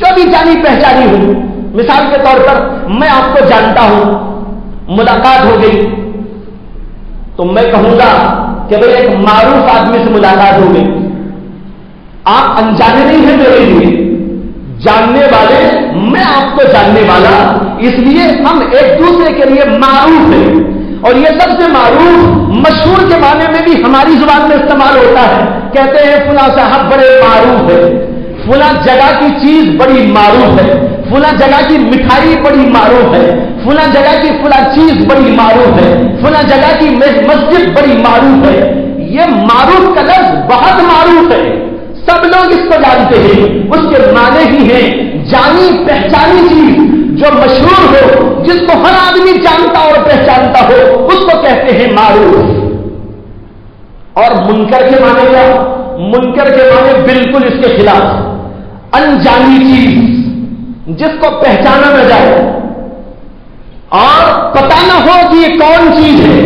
جو بھی جانی پہچانی ہو. مثال کے طور پر میں آپ کو جانتا ہوں، ملاقات ہو گئی تو میں کہوں گا کہ بھئی ایک معروف آدمی سے ملاقات ہو گئی. آپ انجانے نہیں ہیں میرے لیے، جاننے والے، میں آپ کو جاننے والا، اس لیے ہم ایک دوسرے کے لیے معروف ہیں. اور یہ سب سے معروف مشہور کے معنی میں بھی ہماری زبان میں استعمال ہوتا ہے. کہتے ہیں فلاں صاحب بڑے معروف ہے، فلاں جگہ کی چیز بڑی معروف ہے، فلاں جگہ کی مٹھائی بڑی معروف ہے، فلاں جگہ کی فلاں چیز بڑی معروف ہے، فلاں جگہ کی مسجد بڑی معروف ہے. یہ معروف کا لفظ بہت معروف ہے، سب لوگ اس کو جانتے ہیں. اس کے معنی ہی ہیں جانی پہچانی چیز جو مشہور ہو، جس کو ہر آدمی جانتا اور پہچانتا ہو، اس کو کہتے ہیں معروف. اور منکر کے معنی کیا؟ منکر کے معنی بالکل اس کے خلاف، انجانی چیز جس کو پہچانا نہ جائے اور پتہ نہ ہو کہ یہ کون چیز ہے،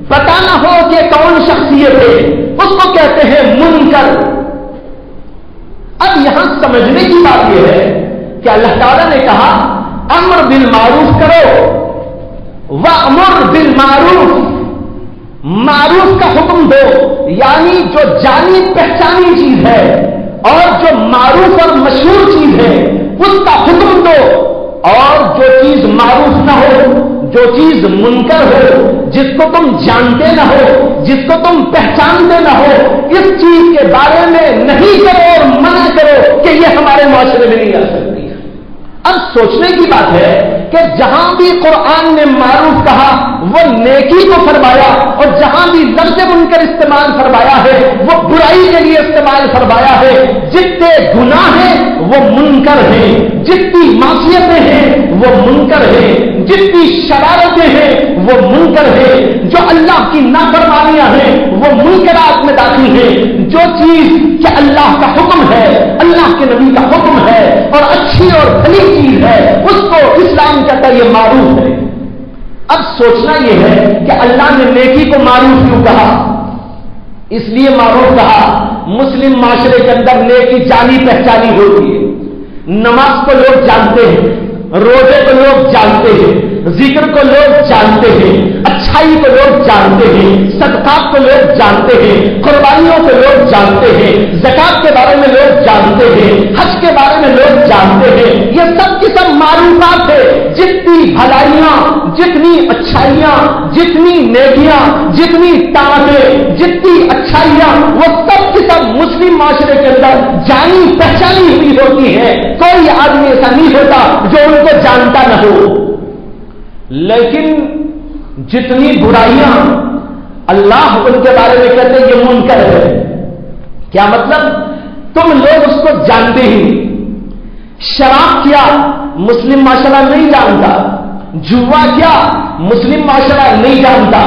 پتہ نہ ہو کہ کون شخصیت ہے، اس کو کہتے ہیں منکر. اب یہاں سمجھنے کی بات یہ ہے کہ اللہ تعالیٰ نے کہا امر بالمعروف کرو، وامر بالمعروف، معروف کا حکم دو، یعنی جو جانی پہچانی چیز ہے اور جو معروف اور مشہور چیز ہے اس کا حکم دو. اور جو چیز معروف نہ ہو، جو چیز منکر ہو، جس کو تم جانتے نہ ہو، جس کو تم پہچانتے نہ ہو، اس چیز کے بارے میں نہیں کرو اور منع کرو کہ یہ ہمارے معاشرے میں نہیں آ سکتی. اب سوچنے کی بات ہے کہ جہاں بھی قرآن نے معروف کہا وہ نیکی کو فرمایا، اور جہاں بھی لفظ منکر استعمال فرمایا ہے وہ برائی کے لیے استعمال فرمایا ہے. جتنے گناہ ہیں وہ منکر ہیں، جتنی معصیتیں ہیں وہ منکر ہیں، جتنی شرارتیں ہیں وہ منکر ہیں، جو اللہ کی نافرمانیاں ہیں وہ منکرات میں داخل ہیں. جو چیز کہ اللہ کا حکم ہے، اللہ کے نبی کا حکم ہے اور اچھی اور بھلی چیز ہے، اس کو اسلام کہتا ہے یہ معروف ہے. اب سوچنا یہ ہے کہ اللہ نے نیکی کو معروف کیوں کہا؟ اس لیے معروف کہا مسلم معاشرے کے اندر نیکی جانی پہچانی ہوتی ہے. نماز کو لوگ جانتے ہیں، روزے کو لوگ جانتے ہیں، ذکر کو لوگ جانتے ہیں، اچھائی کو لوگ جانتے ہیں، صدقات کو لوگ جانتے ہیں، قربانیوں کو لوگ جانتے ہیں، زکات کے بارے میں لوگ جانتے ہیں، حج کے بارے میں لوگ جانتے ہیں. یہ سب کی سب معروفات ہے. جتنی بھلائیاں، جتنی اچھائیاں، جتنی نیکیاں، جتنی طاعتیں، جتنی اچھائیاں، وہ سب کی سب مسلم معاشرے کے اندر جانی پہچانی ہوئی ہوتی ہے. کوئی آدمی ایسا نہیں ہوتا جو ان کو جانتا نہ ہو. لیکن جتنی برائیاں اللہ ان کے بارے میں کہتے ہیں یہ منکر ہے. کیا مطلب؟ تم لوگ اس کو جانتے ہی نہیں۔ شراب کیا مسلم معاشرہ نہیں جانتا، جوا کیا مسلم معاشرہ نہیں جانتا،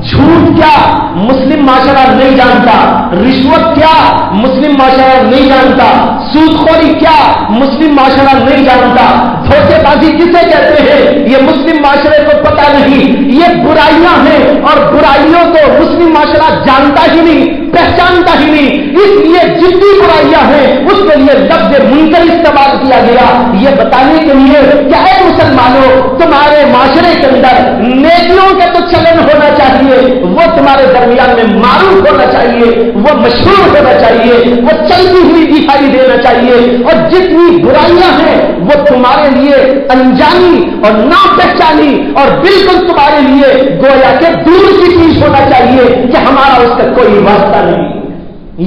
جھوٹ کیا مسلم معاشرہ نہیں جانتا، رشوت کیا مسلم معاشرہ نہیں جانتا، سود خوری کیا مسلم معاشرہ نہیں جانتا، دھوکے بازی کسے کہتے ہیں یہ مسلم معاشرے کو پتا نہیں۔ یہ برائیاں ہیں اور برائیوں کو مسلم معاشرہ جانتا ہی نہیں، پہچانتا ہی نہیں، اس لیے جتنی برائیاں ہیں اس کے لیے لفظ منکر استعمال کیا گیا، یہ بتانے کے لیے کہ اے مسلمانوں تمہارے معاشرے کے اندر نیکیوں کا تو چلن ہونا چاہیے، وہ تمہارے درمیان میں معروف ہونا چاہیے، وہ مشہور ہونا چاہیے، وہ چلتی ہوئی دکھائی دینا چاہیے، اور جتنی برائیاں ہیں وہ تمہارے لیے انجانی اور نا پہچانی اور بالکل تمہارے لیے گویا کہ دور کی چیز ہونا چاہیے کہ ہمارا اس کا کوئی واسطہ نہیں۔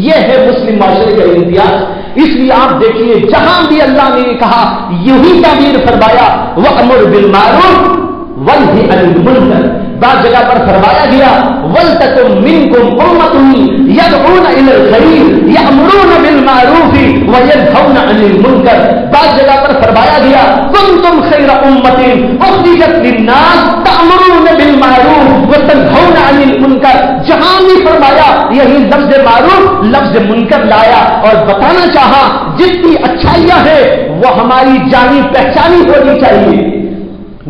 یہ ہے مسلم معاشرے کا امتیاز۔ اس لیے آپ دیکھیے جہاں بھی اللہ نے کہا یہی تعبیر فرمایا وَأْمُرْ بِالْمَعْرُوفِ وَانْهِ عَنِ الْمُنكَرِ، بعض جگہ پر فرمایا گیا وَلْتَكُن مِّنكُمْ أُمَّةٌ يَدْعُونَ إِلَى الْخَيْرِ يَأْمُرُونَ بِالْمَعْرُوفِ وَيَنْهَوْنَ عَنِ الْمُنكَرِ، بعض جگہ پر فرمایا گیا كُنتُمْ خَيْرَ أُمَّةٍ أُخْرِجَتْ لِلنَّاسِ تَأْمُرُونَ بِالْمَعْرُوفِ وَتَنْهَوْنَ عَنِ الْمُنكَرِ، جہاں بھی فرمایا یہی لفظ معروف لفظ منکر لایا اور بتانا چاہا جتنی اچھائیاں ہیں وہ ہماری جانی پہچانی ہونی چاہیے،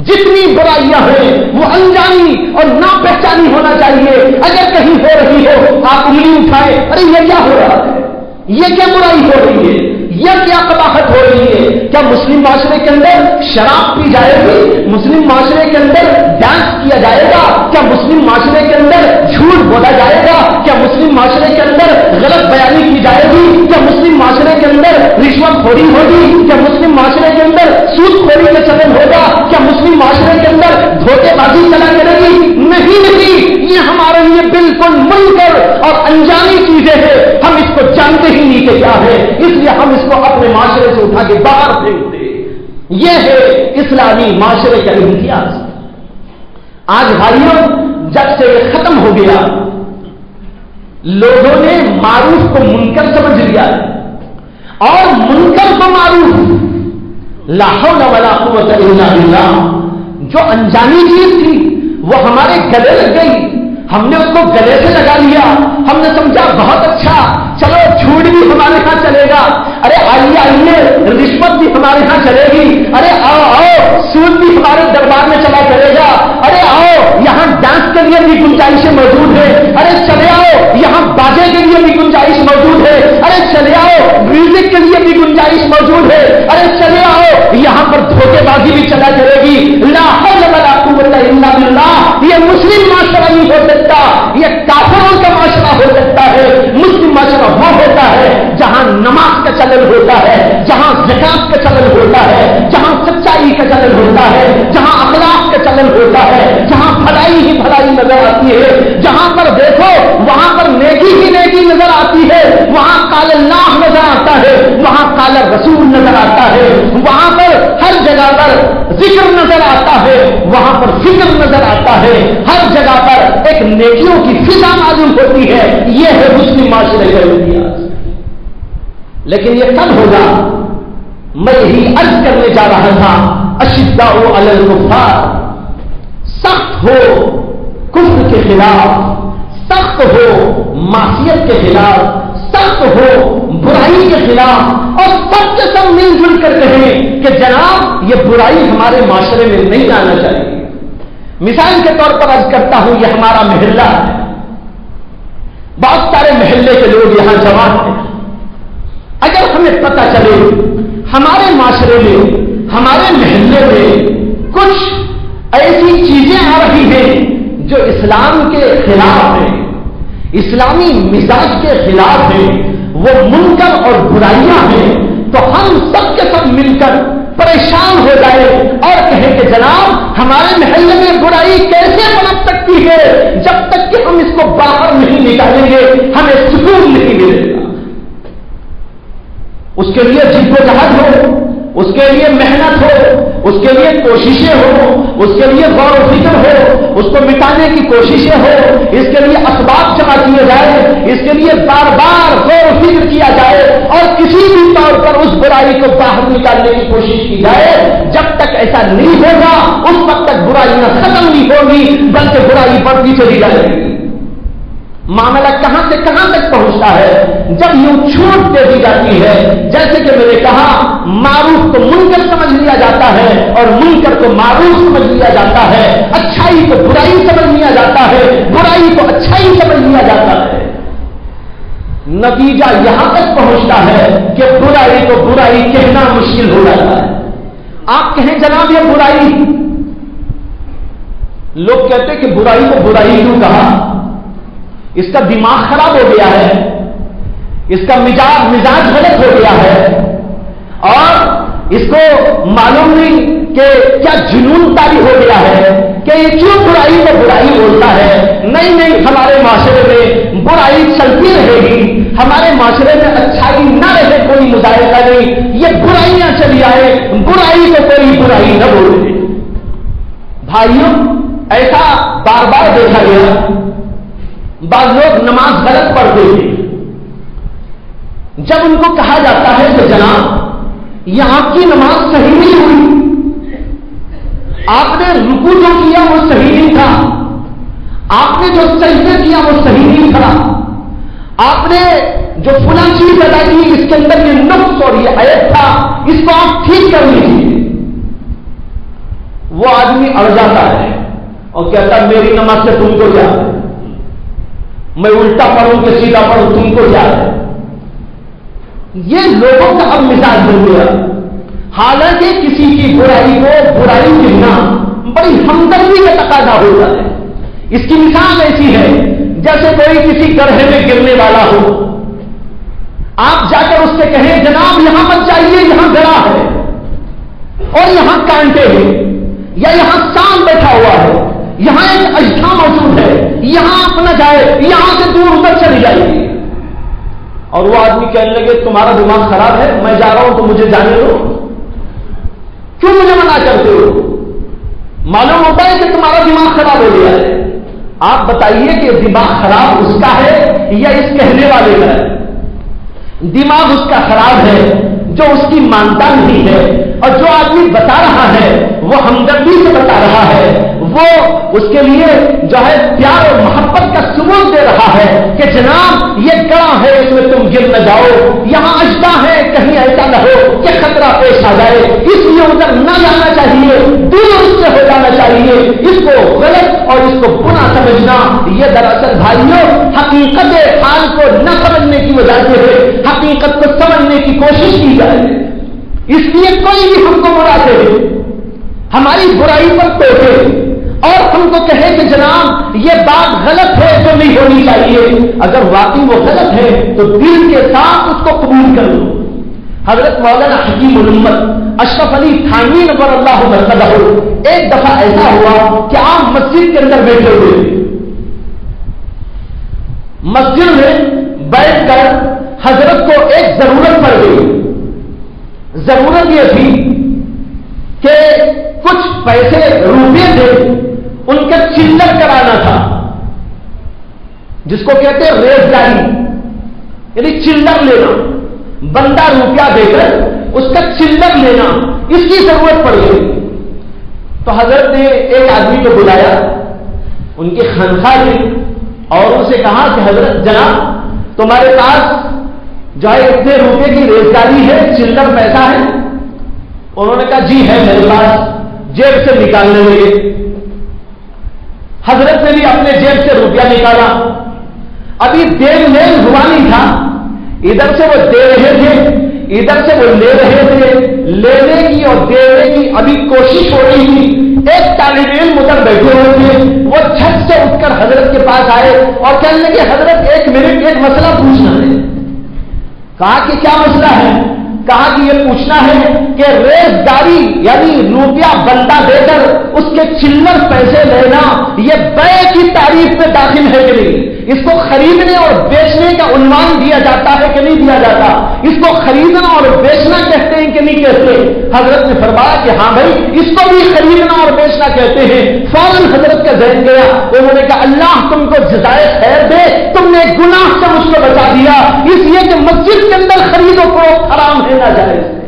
جتنی برائیاں ہیں وہ انجانی اور نا پہچانی ہونا چاہیے۔ اگر کہیں ہو رہی ہو آپ انگلی اٹھائیں، ارے یہ کیا ہو رہا ہے، یہ کیا برائی ہو رہی ہے، یہ کیا قباحت ہو رہی ہے؟ کیا مسلم معاشرے کے اندر شراب پی جائے گی؟ مسلم معاشرے کے اندر ڈانس کیا جائے گا؟ کیا مسلم معاشرے کے اندر جھوٹ بولا جائے گا؟ کیا مسلم معاشرے کے اندر غلط بیانی کی جائے گی؟ کیا مسلم معاشرے کے اندر رشوت خوری ہوگی؟ کیا مسلم معاشرے کے اندر سود خوری کا چلن ہوگا؟ کیا مسلم معاشرے کے اندر دھوکے بازی چلا کرے گی؟ نہیں، یہ ہمارے لیے بالکل منکر اور انجانی چیزیں ہیں، ہم اس کو جانتے ہی نہیں کہ کیا ہے، اس لیے ہم اس کو اپنے معاشرے سے اٹھا کے باہر پھینک دیں۔ یہ ہے اسلامی معاشرے کا امتیاز۔ آج بھائیوں جب سے یہ ختم ہو گیا لوگوں نے معروف کو منکر سمجھ لیا اور منکر کو معروف، لا حول ولا قوت الا باللہ، جو انجانی چیز تھی وہ ہمارے گلے لگ گئی، ہم نے اس کو گلے سے لگا لیا، ہم نے سمجھا بہت اچھا چلو جھوٹ بھی ہمارے ہاں چلے گا، ارے آئیے رشوت بھی ہمارے ہاں چلے گی، ارے آؤ سود بھی ہمارے دربار میں چلا کرے گا، ارے آؤ یہاں ڈانس کے لیے بھی گنجائشیں موجود ہے، ارے چلے آؤ یہاں باجے کے لیے بھی گنجائش موجود ہے، ارے چلے آؤ میوزک کے لیے بھی گنجائش موجود ہے، ارے چلے آؤ یہاں پر دھوکے بازی بھی چلا کرے گی۔ لا حول ولا قوت الا باللہ، یہ مسلم معاشرہ نہیں ہو سکتا، یہ کافروں کا معاشرہ ہو سکتا ہے۔ مسلم معاشرہ وہ ہوتا ہے جہاں نماز کا چلن ہوتا ہے، جہاں زکات کا چلن ہوتا ہے، جہاں سچائی کا چلن ہوتا ہے، جہاں اخلاق کا چلن ہوتا ہے، جہاں بھلائی ہی بھلائی نظر آتی ہے، جہاں پر دیکھو وہاں پر نیکی ہی نیکی نظر آتی ہے، وہاں قال اللہ نظر آتا ہے، وہاں قال رسول نظر آتا ہے، وہاں پر ہر جگہ پر ذکر نظر آتا ہے، وہاں پر فکر نظر آتا ہے، ہر جگہ پر ایک نیکیوں کی فضا معلوم ہوتی ہے۔ یہ ہے مسلم معاشرے کا امتیاز۔ لیکن یہ کب ہوگا؟ میں یہی عرض کرنے جا رہا تھا، اشداء علی الکفار، سخت ہو کفر کے خلاف، سخت ہو معصیت کے خلاف، سخت ہو برائی کے خلاف، اور سب کے سب مل جل کر کہیں کہ جناب یہ برائی ہمارے معاشرے میں نہیں آنا چاہیے۔ مثال کے طور پر عرض کرتا ہوں، یہ ہمارا محلہ ہے، بہت سارے محلے کے لوگ یہاں جمع ہیں، اگر ہمیں پتہ چلے ہمارے معاشرے میں ہمارے محلے میں کچھ ایسی چیزیں آ رہی ہیں جو اسلام کے خلاف ہیں، اسلامی مزاج کے خلاف ہیں، وہ منکر اور برائیاں ہیں، تو ہم سب کے سب مل کر پریشان ہو جائے اور کہیں کہ جناب ہمارے محلے میں برائی کیسے پنپ سکتی ہے، جب تک کہ ہم اس کو باہر نہیں نکالیں گے ہمیں سکون نہیں ملے گا۔ اس کے لیے جد و جہد ہو، اس کے لیے محنت ہو، اس کے لیے کوششیں ہو، اس کے لیے غور و فکر ہو، اس کو مٹانے کی کوششیں ہو، اس کے لیے اسباب جمع کیے جائے، اس کے لیے بار بار غور و فکر کیا جائے، اور کسی بھی طور پر برائی کو باہر نکالنے کی کوشش کی جائے، جب تک ایسا نہیں ہوگا اس وقت تک برائی نہ ختم نہیں ہوگی بلکہ برائی بڑھتی چلی جائے گی۔ معاملہ کہاں سے کہاں تک پہنچتا ہے جب یوں چھوٹ دے دی جاتی ہے، جیسے کہ میں نے کہا معروف کو منکر سمجھ لیا جاتا ہے اور منکر کو معروف سمجھ لیا جاتا ہے، اچھائی کو برائی سمجھ لیا جاتا ہے، برائی کو اچھائی سمجھ لیا جاتا ہے۔ نتیجہ یہاں تک پہنچتا ہے کہ برائی کو برائی کہنا مشکل ہو جاتا ہے۔ آپ کہیں جناب یہ برائی، لوگ کہتے کہ برائی کو برائی کیوں کہا؟ اس کا دماغ خراب ہو گیا ہے، اس کا مزاج غلط ہو گیا ہے، اور اس کو معلوم نہیں کہ کیا جنون طاری ہو گیا ہے کہ یہ کیوں برائی کو برائی بولتا ہے۔ نہیں نہیں، ہمارے معاشرے میں برائی چلتی رہے گی، ہمارے معاشرے میں اچھائی نہ رہے کوئی مظاہرہ نہیں، یہ برائیاں چلی آئے، برائی کو کوئی برائی نہ بولے۔ بھائیوں، ایسا بار بار دیکھا گیا، بعض لوگ نماز غلط پڑھتے ہیں، جب ان کو کہا جاتا ہے کہ جناب یہ آپ کی نماز صحیح نہیں ہوئی، آپ نے رکوع جو کیا وہ صحیح نہیں تھا، آپ نے جو سجدے کیا وہ صحیح نہیں تھا، آپ نے جو فلاں چیز ادا کی اس کے اندر یہ نقص اور یہ عیب تھا، اس کو آپ ٹھیک کر لیجیے۔ وہ آدمی اڑ جاتا ہے اور کہتا ہے میری نماز سے تم کو کیا ہے، میں الٹا پڑھوں کہ سیدھا پڑھوں تم کو کیا ہے۔ یہ لوگوں کا اب مزاج بن گیا، حالانکہ کسی کی برائی کو برائی کہنا بڑی ہمدردی کا تقاضا ہوتا ہے۔ اس کی مثال ایسی ہے جیسے کوئی کسی گڑھے میں گرنے والا ہو، آپ جا کر اس سے کہیں جناب یہاں مت جائیے، یہاں گڑھا ہے اور یہاں کانٹے ہیں، یا یہاں سانپ بیٹھا ہوا ہے، یہاں ایک اجدھا موجود ہے، یہاں آپ نہ جائے، یہاں سے دور ادھر چلی جائیے۔ اور وہ آدمی کہنے لگے تمہارا دماغ خراب ہے، میں جا رہا ہوں تو مجھے جانے دو، کیوں مجھے منع کرتے ہو؟ معلوم ہوتا ہے کہ تمہارا دماغ خراب ہو گیا ہے۔ آپ بتائیے کہ دماغ خراب اس کا ہے یا اس کہنے والے کا ہے؟ دماغ اس کا خراب ہے جو اس کی مانتا نہیں ہے، اور جو آدمی بتا رہا ہے وہ ہمدردی سے بتا رہا ہے، وہ اس کے لیے جو ہے پیار اور محبت کا ثبوت دے رہا ہے کہ جناب یہ گڑھا ہے، اس میں تم گر نہ جاؤ، یہاں اجدھا ہے، کہیں ایسا نہ ہو کہ خطرہ پیش آ جائے، اس لیے ادھر نہ جانا چاہیے، دور اس سے ہو جانا چاہیے۔ اس کو غلط اور اس کو برا سمجھنا یہ دراصل بھائیوں حقیقت حال کو نہ سمجھنے کی وجہ سے ہے۔ حقیقت کو سمجھنے کی کوشش کی جائے، اس لیے کوئی بھی ہم کو برا کہے، ہماری برائی پر ٹوکے اور ہم کو کہے کہ جناب یہ بات غلط ہے جو نہیں ہونی چاہیے، اگر واقعی وہ غلط ہے تو دل کے ساتھ اس کو قبول کر لو۔ حضرت مولانا حکیم الامت اشرف علی تھانوی نور اللہ مرقدہ، ایک دفعہ ایسا ہوا کہ آپ مسجد کے اندر بیٹھے ہوئے، مسجد میں بیٹھ کر حضرت کو ایک ضرورت پڑ گئی۔ ضرورت یہ تھی کہ کچھ پیسے روپے تھے ان کا چلر کرانا تھا، جس کو کہتے ہیں ریزداری، یعنی چلر لینا، بندہ روپیہ دے کر اس کا چلر لینا، اس کی ضرورت پڑ گئی۔ تو حضرت نے ایک آدمی کو بلایا ان کی خانقاہ میں اور ان سے کہا کہ حضرت جناب تمہارے پاس جو ہے اتنے روپے کی ریزداری ہے، چلر پیسہ ہے؟ انہوں نے کہا جی ہے میرے پاس، جیب سے نکالنے لگے۔ حضرت نے بھی اپنے جیب سے روپیہ نکالا، ابھی دین لین ہوا نہیں تھا، ادھر سے وہ دے رہے تھے ادھر سے وہ لے رہے تھے، لینے کی اور دینے کی ابھی کوشش ہو رہی تھی۔ ایک طالب علم ادھر بیٹھے ہوئے تھے، وہ جھٹ سے اٹھ کر حضرت کے پاس آئے اور کہنے لگے حضرت ایک منٹ ایک مسئلہ پوچھنا ہے۔ کہا کہ کیا مسئلہ ہے؟ کہا کہ یہ پوچھنا ہے کہ ریزداری یعنی روپیہ بندہ دے کر اس کے چلر پیسے لینا یہ بیع کی تعریف میں داخل ہے کہ نہیں؟ اس کو خریدنے اور بیچنے کا عنوان دیا جاتا ہے کہ نہیں دیا جاتا؟ اس کو خریدنا اور بیچنا کہتے ہیں کہ نہیں کہتے؟ حضرت نے فرمایا کہ ہاں بھائی اس کو بھی خریدنا اور بیچنا کہتے ہیں۔ فوراً حضرت کا ذہن گیا، انہوں نے کہا اللہ تم کو جزائے خیر دے، تم نے گناہ سے مجھ کو بچا دیا، اس لیے کہ مسجد کے اندر خرید و فروخت حرام ہے، ناجائز ہے۔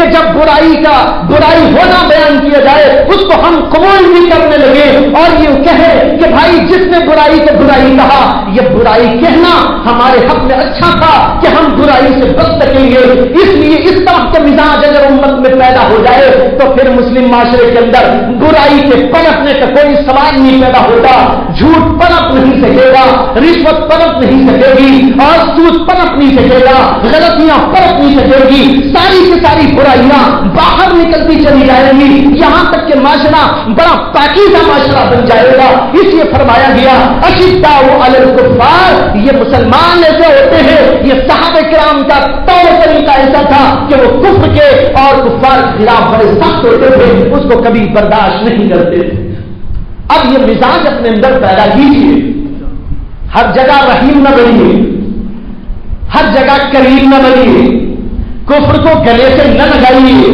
کہ جب برائی ہونا بیان کیا جائے اس کو ہم قبول بھی کرنے لگے اور یہ کہے کہ بھائی جس نے برائی کو برائی کہا، یہ برائی کہنا ہمارے حق میں اچھا تھا کہ ہم برائی سے بچ سکیں گے۔ اس لیے اس طرح کا مزاج اگر امت میں پیدا ہو جائے تو پھر مسلم معاشرے کے اندر برائی کے پنپنے کا کوئی سوال نہیں پیدا ہوتا۔ جھوٹ پنپ نہیں سکے گا، رشوت پنپ نہیں سکے گی، اور سود پنپ نہیں سکے گا، غلطیاں پنپ نہیں سکے گی، ساری کی ساری برائیاں باہر نکلتی چلی جائیں گی، یہاں تک کہ معاشرہ بڑا پاکیزہ معاشرہ بن جائے گا۔ اس لیے فرمایا گیا اشداء علی الکفار، یہ مسلمان ایسے ہوتے ہیں، یہ صحابہ کرام کا طور طریقہ ایسا تھا کہ وہ کفر کے اور کفار کے خلاف بڑے سخت ہوتے تھے، اس کو کبھی برداشت نہیں کرتے تھے۔ اب یہ مزاج اپنے اندر پیدا کیجیے، ہر جگہ رحیم نہ بنیے، ہر جگہ کریم نہ بنیے، کفر کو گلے سے نہ لگائیے،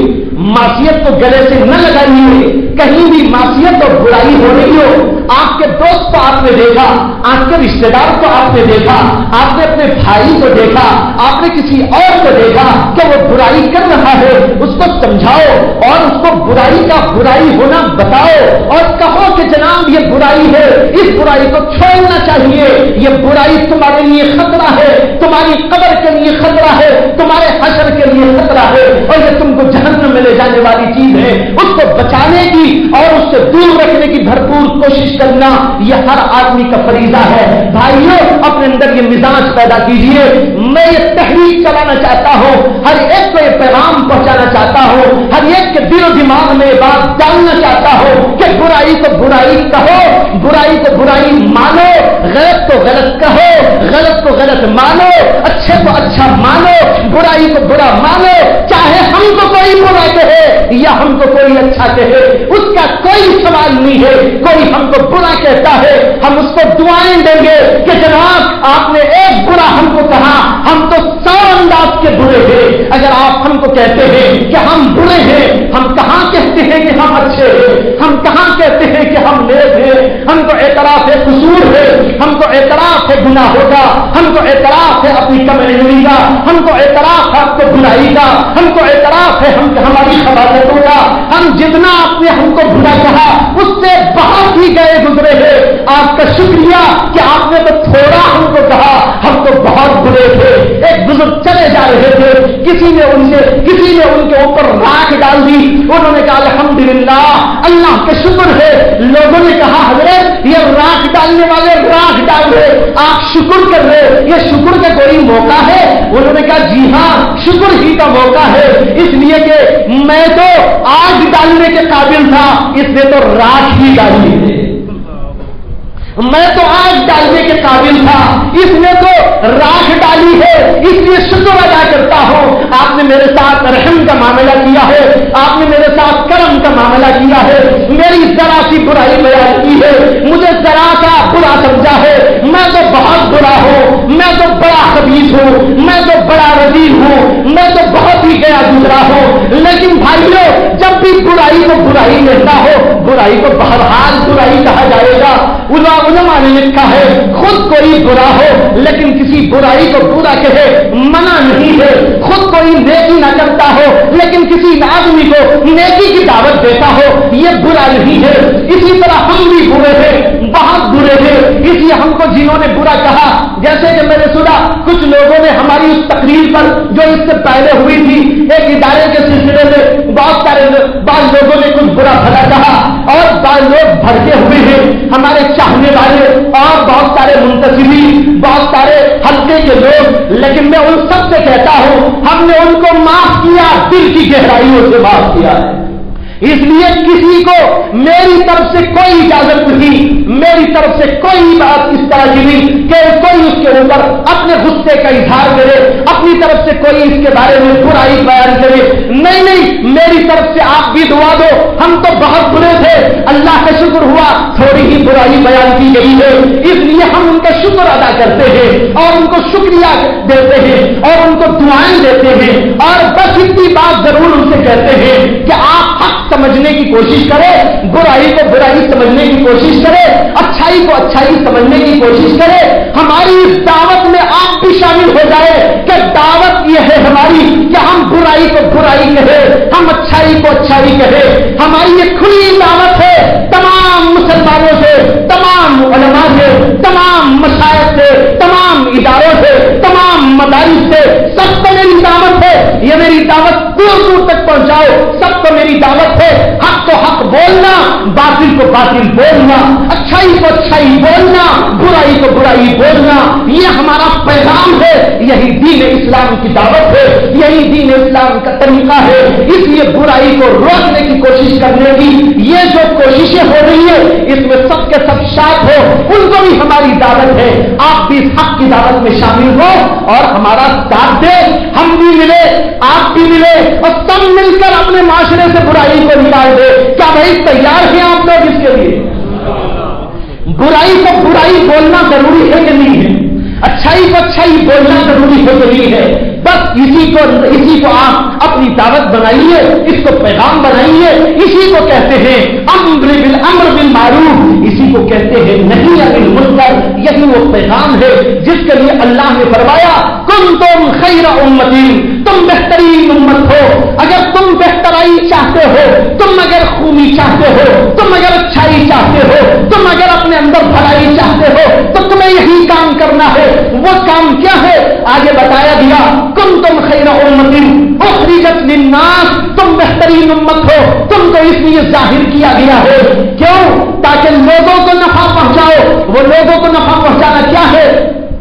معصیت کو گلے سے نہ لگائیے، کہیں بھی معصیت اور برائی ہو رہی ہو، آپ کے دوست کو آپ نے دیکھا، آپ کے رشتے دار کو آپ نے دیکھا، آپ نے اپنے بھائی کو دیکھا، آپ نے کسی اور کو دیکھا کہ وہ برائی کر رہا ہے، اس کو سمجھاؤ اور اس کو برائی کا برائی ہونا بتاؤ اور کہو کہ جناب یہ برائی ہے، اس برائی کو چھوڑنا چاہیے، یہ برائی تمہارے لیے خطرہ ہے، تمہاری قبر کے لیے خطرہ ہے، تمہارے حشر کے لیے خطرہ ہے، اور یہ تم کو جہنم میں لے جانے والی چیز ہے۔ اس کو بچانے کی اور اس سے دور رکھنے کی بھرپور کوشش کرنا یہ ہر آدمی کا فریضہ ہے۔ بھائیوں اپنے اندر یہ مزاج پیدا کیجئے۔ میں یہ تحریک چلانا چاہتا ہوں، ہر ایک کو یہ پیغام پہنچانا چاہتا ہوں، ہر ایک کے دل و دماغ میں یہ بات ڈالنا چاہتا ہوں کہ برائی کو برائی کہو، برائی کو برائی مانو، غلط کو غلط کہو، غلط کو غلط مانو، اچھے کو اچھا مانو، برائی کو برا مانو، چاہے ہم کو کوئی برا کہے یا ہم کو کوئی اچھا کہے، اس کا کوئی سوال نہیں ہے۔ کوئی ہم کو برا کہتا ہے، ہم اس کو دعائیں دیں گے کہ جناب آپ نے ایک برا ہم کو کہا، ہم تو 100 انداز کے برے ہیں۔ اگر آپ ہم کو کہتے ہیں کہ ہم برے ہیں، ہم کہاں کہتے ہیں کہ ہم اچھے ہیں، ہم کہاں کہتے ہیں کہ ہم نیک ہیں؟ ہم کو اعتراف ہے قصور ہے، ہم کو اعتراف ہے گناہوں کا، ہم کو اعتراف ہے اپنی کم علمی کا، ہم کو اعتراف ہے آپ کو برائی کا، ہم کو اعتراف ہے ہماری خباثتوں کا۔ ہم جتنا آپ نے ہم کو برا کہا اس سے بہت ہی گئے گزرے ہیں۔ آپ کا شکریہ کہ آپ نے تو تھوڑا ہم کو کہا، ہم تو بہت برے تھے۔ ایک بزرگ چلے جا رہے تھے، کسی نے ان کے اوپر راکھ ڈال دی، انہوں نے کہا الحمدللہ، اللہ کا شکر ہے۔ لوگوں نے کہا حضرت یہ راکھ ڈالنے والے راکھ ڈال رہے، آپ شکر کر رہے، یہ شکر کا کوئی موقع ہے؟ انہوں نے کہا جی ہاں شکر ہی کا موقع ہے، اس لیے کہ میں تو آگ ڈالنے کے قابل تھا، اس نے تو راکھ ہی ڈالی ہے۔ میں تو آگ ڈالنے کے قابل تھا، اس نے تو راکھ ڈالی ہے، اس لیے شکر ادا کرتا ہوں۔ آپ نے میرے ساتھ رحم کا معاملہ کیا ہے، آپ نے میرے ساتھ کرم کا معاملہ کیا ہے، میری ذرا سی برائی بیان کی ہے، مجھے ذرا سا برا سمجھا ہے، میں تو بہت برا ہوں، میں تو بڑا خبیث ہوں، میں تو بڑا رذیل ہوں، میں تو بہت ہی گیا گزرا ہوں۔ لیکن بھائیوں جب بھی برائی کو برائی کہتا ہو، برائی کو بہرحال برائی کہا جائے گا۔ علماء نے لکھا ہے خود کوئی برا ہو لیکن کسی برائی کو برا کہے منع نہیں ہے، خود کوئی نیکی نہ کرتا ہو لیکن کسی آدمی کو نیکی کی دعوت دیتا ہو، یہ برا نہیں ہے۔ اسی طرح ہم بھی برے ہیں، بہت برے ہیں، اس لیے ہم کو جنہوں نے برا کہا، جیسے کہ میں نے سنا کچھ لوگوں نے ہماری اس تقریر پر جو اس سے پہلے ہوئی تھی ایک ادارے کے سلسلے میں بعض لوگوں نے کچھ برا بھلا کہا اور بعض لوگ بھڑکے ہوئے ہیں، ہمارے چاہنے والے اور بہت سارے منتظمین، بہت سارے حلقے کے لوگ، لیکن میں ان سب سے کہتا ہوں ہم نے ان کو معاف کیا، دل کی گہرائیوں سے معاف کیا ہے۔ اس لیے کسی کو میری طرف سے کوئی اجازت نہیں، میری طرف سے کوئی بات اس طرح کی نہیں کہ کوئی اس کے اوپر اپنے غصے کا اظہار کرے، اپنی طرف سے کوئی اس کے بارے میں برائی بیان کرے، نہیں، میری طرف سے آپ بھی دعا دو، ہم تو بہت برے تھے، اللہ کا شکر ہوا تھوڑی ہی برائی بیان کی گئی ہے، اس لیے ہم ان کا شکر ادا کرتے ہیں اور ان کو شکریہ دیتے ہیں اور ان کو دعائیں دیتے ہیں، اور بس اتنی بات ضرور ان سے کہتے ہیں کہ آپ حق سمجھنے کی کوشش کرے، برائی کو برائی سمجھنے کی کوشش کرے، اچھائی کو اچھائی سمجھنے کی کوشش کرے۔ ہماری اس دعوت میں آپ بھی شامل ہو جائے کہ دعوت یہ ہے ہماری کہ ہم برائی کو برائی کہے، ہم اچھائی کو اچھائی کہیں. ہماری یہ کھلی دعوت ہے تمام مسلمانوں سے، تمام علماء سے، تمام مشائخ سے، تمام اداروں سے، تمام مدارس سے. سب کو میری دعوت ہے، یہ میری دعوت دور دور تک پہنچاؤ. سب کو میری دعوت ہے حق کو حق بولنا، باطل کو باطل بولنا، اچھائی کو اچھائی بولنا، برائی کو برائی بولنا. یہ ہمارا پیغام ہے، یہی دین اسلام کی دعوت ہے، یہی دین اسلام کا طریقہ ہے. اس لیے برائی کو روکنے کی کوشش کرنے کی یہ جو کوششیں ہو رہی ہے اس میں سب کے سب شامل ہو، ان کو بھی ہماری دعوت ہے. آپ بھی اس حق کی دعوت میں شامل ہو اور ہمارا ساتھ دے. ہم بھی ملے، آپ بھی ملے اور سب مل کر اپنے معاشرے سے برائی کو نکال دے. کیا بھائی تیار ہیں آپ لوگ اس کے لیے؟ برائی کو برائی بولنا ضروری ہے کہ نہیں ہے؟ اچھائی کو اچھائی بولنا ضروری ہے کہ نہیں ہے؟ بس اسی کو آپ اپنی دعوت بنائیے، اس کو پیغام بنائیے. اسی کو کہتے ہیں امر بالمعروف، اسی کو کہتے ہیں نہی عن المنکر. یہی وہ پیغام ہے جس کے لیے اللہ نے فرمایا کنتم خیر امت، تم بہترین امت ہو. اگر تم بہترائی چاہتے ہو، تم اگر خوبی چاہتے ہو، تم اگر اچھائی چاہتے ہو، تم اگر اپنے اندر بھلائی چاہتے ہو تو تمہیں یہی کام کرنا ہے. وہ کام کیا ہے؟ آگے بتایا گیا کنتم خیر امت اخرجت للناس، تم بہترین امت ہو. تم کو اس لیے ظاہر کیا گیا ہے، کیوں؟ تاکہ لوگوں کو نفع پہنچاؤ. وہ لوگوں کو نفع پہنچانا کیا ہے؟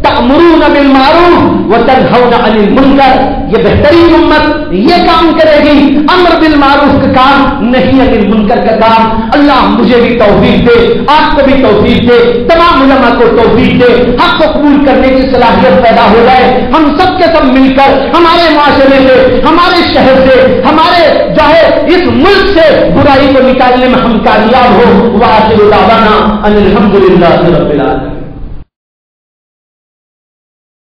تأمرون بالمعروف وتنہون عن المنکر. یہ بہترین امت یہ کام کرے گی، امر بالمعروف کا کام، نہیں عن المنکر کا کام. اللہ مجھے بھی توفیق دے، آپ کو بھی توفیق دے، تمام علماء کو توفیق دے، حق کو قبول کرنے کی صلاحیت پیدا ہو جائے. ہم سب کے سب مل کر ہمارے معاشرے سے، ہمارے شہر سے، ہمارے جو ہے اس ملک سے برائی کو نکالنے میں ہم کامیاب ہو. وآخر دعوانا ان الحمد للہ رب العالمین.